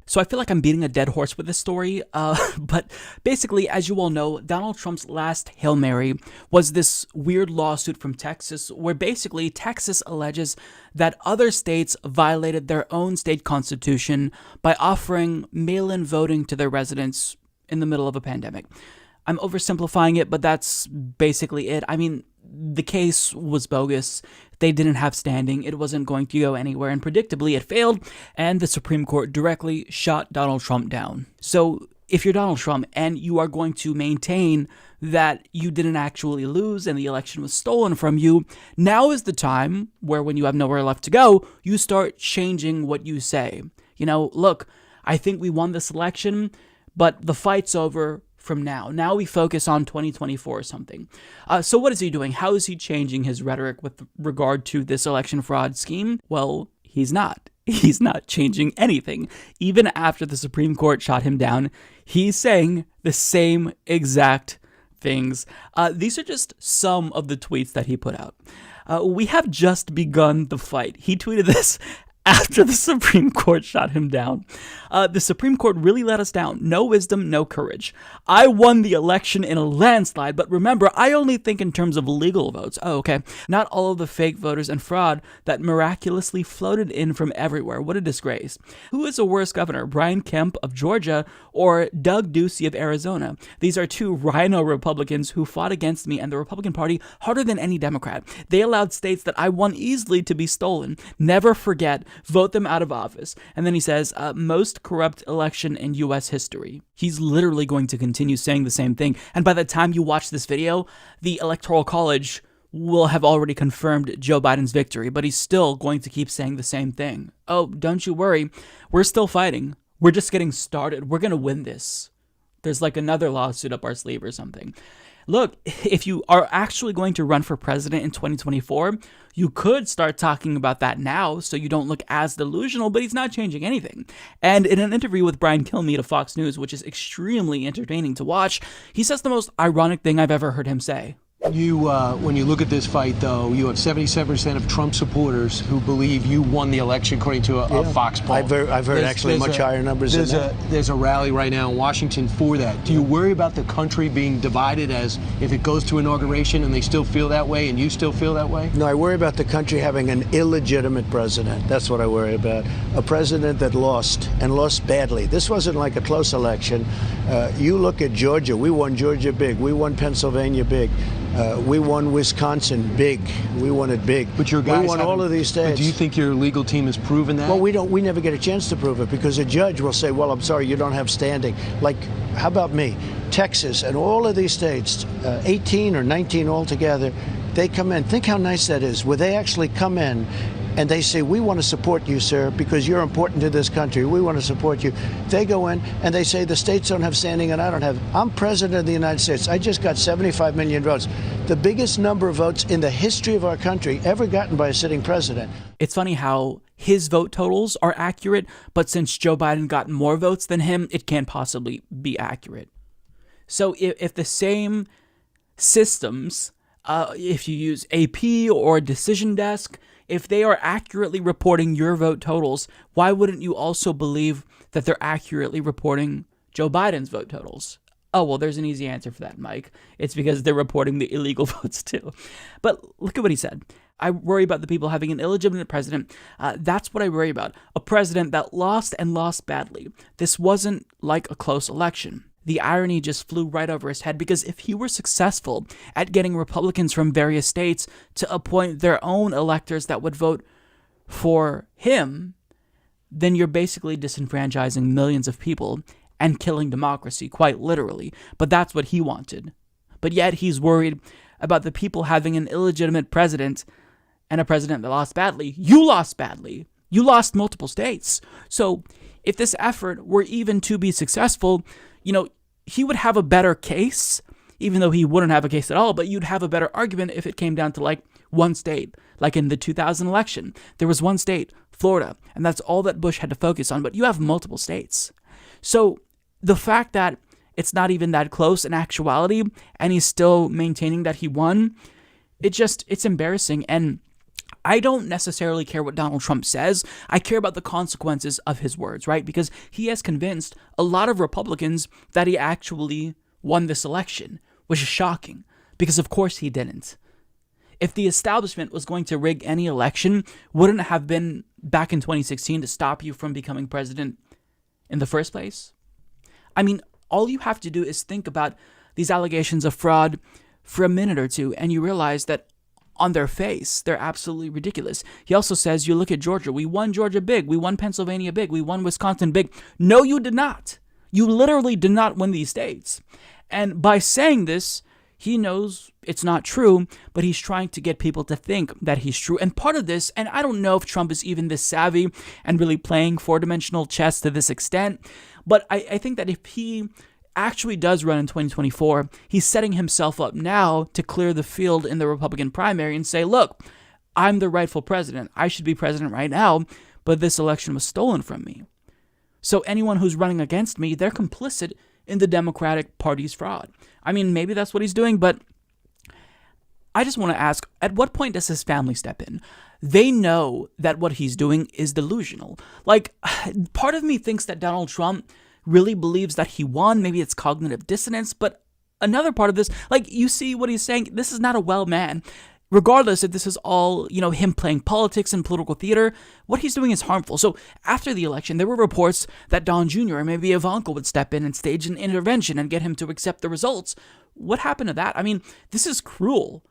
So I feel like I'm beating a dead horse with this story, but basically, as you all know, Donald Trump's last Hail Mary was this weird lawsuit from Texas, where basically Texas alleges that other states violated their own state constitution by offering mail-in voting to their residents in the middle of a pandemic. I'm oversimplifying it, but that's basically it. I mean, the case was bogus. They didn't have standing. It wasn't going to go anywhere, and predictably it failed, and the Supreme Court directly shot Donald Trump down. So if you're Donald Trump and you are going to maintain that you didn't actually lose and the election was stolen from you, now is the time where, when you have nowhere left to go, you start changing what you say. You know, look, I think we won this election, but the fight's over from now. Now we focus on 2024 or something. So what is he doing? How is he changing his rhetoric with regard to this election fraud scheme? Well, he's not. He's not changing anything. Even after the Supreme Court shot him down, he's saying the same exact things. These are just some of the tweets that he put out. We have just begun the fight. He tweeted this after the Supreme Court shot him down. The Supreme Court really let us down. No wisdom, no courage. I won the election in a landslide, but remember, I only think in terms of legal votes. Oh, okay. Not all of the fake voters and fraud that miraculously floated in from everywhere. What a disgrace. Who is a worse governor, Brian Kemp of Georgia or Doug Ducey of Arizona? These are two rhino Republicans who fought against me and the Republican Party harder than any Democrat. They allowed states that I won easily to be stolen. Never forget, vote them out of office. And then he says, most corrupt election in U.S. history. He's literally going to continue saying the same thing. And by the time you watch this video, the Electoral College will have already confirmed Joe Biden's victory, but he's still going to keep saying the same thing. Oh, don't you worry. We're still fighting. We're just getting started. We're going to win this. There's like another lawsuit up our sleeve or something. Look, if you are actually going to run for president in 2024, you could start talking about that now so you don't look as delusional, but he's not changing anything. And in an interview with Brian Kilmeade of Fox News, which is extremely entertaining to watch, he says the most ironic thing I've ever heard him say. When you look at this fight, though, you have 77% of Trump supporters who believe you won the election, according to a Fox poll. I've heard actually much higher numbers than that. There's a rally right now in Washington for that. Do you worry about the country being divided as if it goes to inauguration and they still feel that way and you still feel that way? No, I worry about the country having an illegitimate president. That's what I worry about. A president that lost, and lost badly. This wasn't like a close election. You look at Georgia. We won Georgia big. We won Pennsylvania big. We won Wisconsin big. We won it big. But your guys we won all of these states. But do you think your legal team has proven that? Well, we never get a chance to prove it because a judge will say, well, I'm sorry, you don't have standing. Like, how about me? Texas and all of these states, 18 or 19 altogether, they come in. Think how nice that is, where they actually come in and they say, we want to support you, sir, because you're important to this country. We want to support you. They go in and they say the states don't have standing and I don't have. I'm president of the United States. I just got 75 million votes. The biggest number of votes in the history of our country ever gotten by a sitting president. It's funny how his vote totals are accurate, but since Joe Biden got more votes than him, it can't possibly be accurate. So if the same systems, if you use AP or Decision Desk, if they are accurately reporting your vote totals, why wouldn't you also believe that they're accurately reporting Joe Biden's vote totals? Oh, well, there's an easy answer for that, Mike. It's because they're reporting the illegal votes too. But look at what he said. I worry about the people having an illegitimate president. That's what I worry about. A president that lost and lost badly. This wasn't like a close election. The irony just flew right over his head because if he were successful at getting Republicans from various states to appoint their own electors that would vote for him, then you're basically disenfranchising millions of people and killing democracy, quite literally. But that's what he wanted. But yet he's worried about the people having an illegitimate president and a president that lost badly. You lost badly. You lost multiple states. So if this effort were even to be successful, he would have a better case, even though he wouldn't have a case at all, but you'd have a better argument if it came down to like one state, like in the 2000 election. There was one state, Florida, and that's all that Bush had to focus on, but you have multiple states. So the fact that it's not even that close in actuality, and he's still maintaining that he won, it's embarrassing. And I don't necessarily care what Donald Trump says. I care about the consequences of his words, right? Because he has convinced a lot of Republicans that he actually won this election, which is shocking, because of course he didn't. If the establishment was going to rig any election, wouldn't it have been back in 2016 to stop you from becoming president in the first place? I mean, all you have to do is think about these allegations of fraud for a minute or two, and you realize that on their face, they're absolutely ridiculous. He also says, you look at Georgia. We won Georgia big. We won Pennsylvania big. We won Wisconsin big. No, you did not. You literally did not win these states. And by saying this, he knows it's not true, but he's trying to get people to think that he's true. And part of this, and I don't know if Trump is even this savvy and really playing four-dimensional chess to this extent, but I think that if he actually does run in 2024, he's setting himself up now to clear the field in the Republican primary and say, look, I'm the rightful president. I should be president right now, but this election was stolen from me. So anyone who's running against me, they're complicit in the Democratic Party's fraud. I mean, maybe that's what he's doing, but I just want to ask, at what point does his family step in? They know that what he's doing is delusional. Like, part of me thinks that Donald Trump really believes that he won. Maybe it's cognitive dissonance, but another part of this, like, you see what he's saying, this is not a well man. Regardless if this is all, him playing politics and political theater, what he's doing is harmful. So after the election, there were reports that Don Jr. or maybe Ivanka would step in and stage an intervention and get him to accept the results. What happened to that? I mean, this is cruel.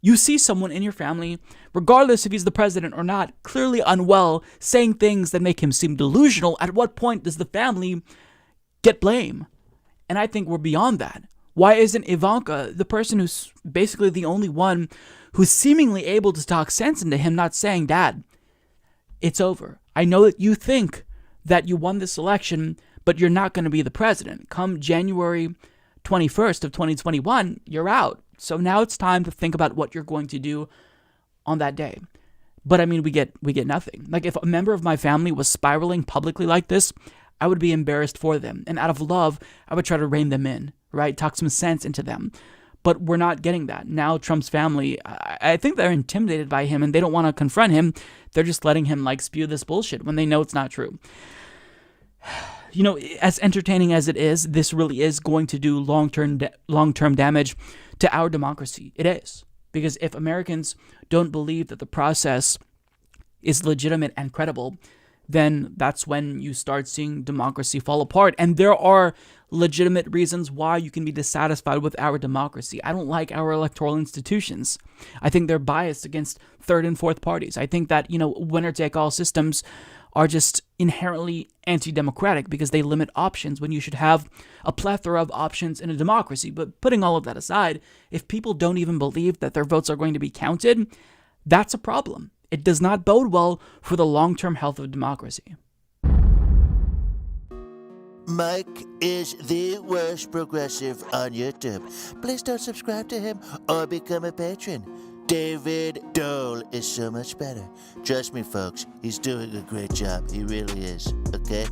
You see someone in your family, regardless if he's the president or not, clearly unwell, saying things that make him seem delusional. At what point does the family get blame? And I think we're beyond that. Why isn't Ivanka, the person who's basically the only one who's seemingly able to talk sense into him, not saying, Dad, it's over. I know that you think that you won this election, but you're not going to be the president. Come January 21st of 2021, you're out. So now it's time to think about what you're going to do on that day. But I mean, we get nothing. Like, if a member of my family was spiraling publicly like this, I would be embarrassed for them. And out of love, I would try to rein them in, right? Talk some sense into them. But we're not getting that. Now Trump's family, I think they're intimidated by him and they don't want to confront him. They're just letting him spew this bullshit when they know it's not true. As entertaining as it is, this really is going to do long-term damage to our democracy. It is. Because if Americans don't believe that the process is legitimate and credible, then that's when you start seeing democracy fall apart. And there are legitimate reasons why you can be dissatisfied with our democracy. I don't like our electoral institutions. I think they're biased against third and fourth parties. I think that, winner-take-all systems are just inherently anti-democratic because they limit options when you should have a plethora of options in a democracy. But putting all of that aside, if people don't even believe that their votes are going to be counted, that's a problem. It does not bode well for the long-term health of democracy. Mike is the worst progressive on YouTube. Please don't subscribe to him or become a patron. David Dole is so much better. Trust me, folks, he's doing a great job. He really is, okay?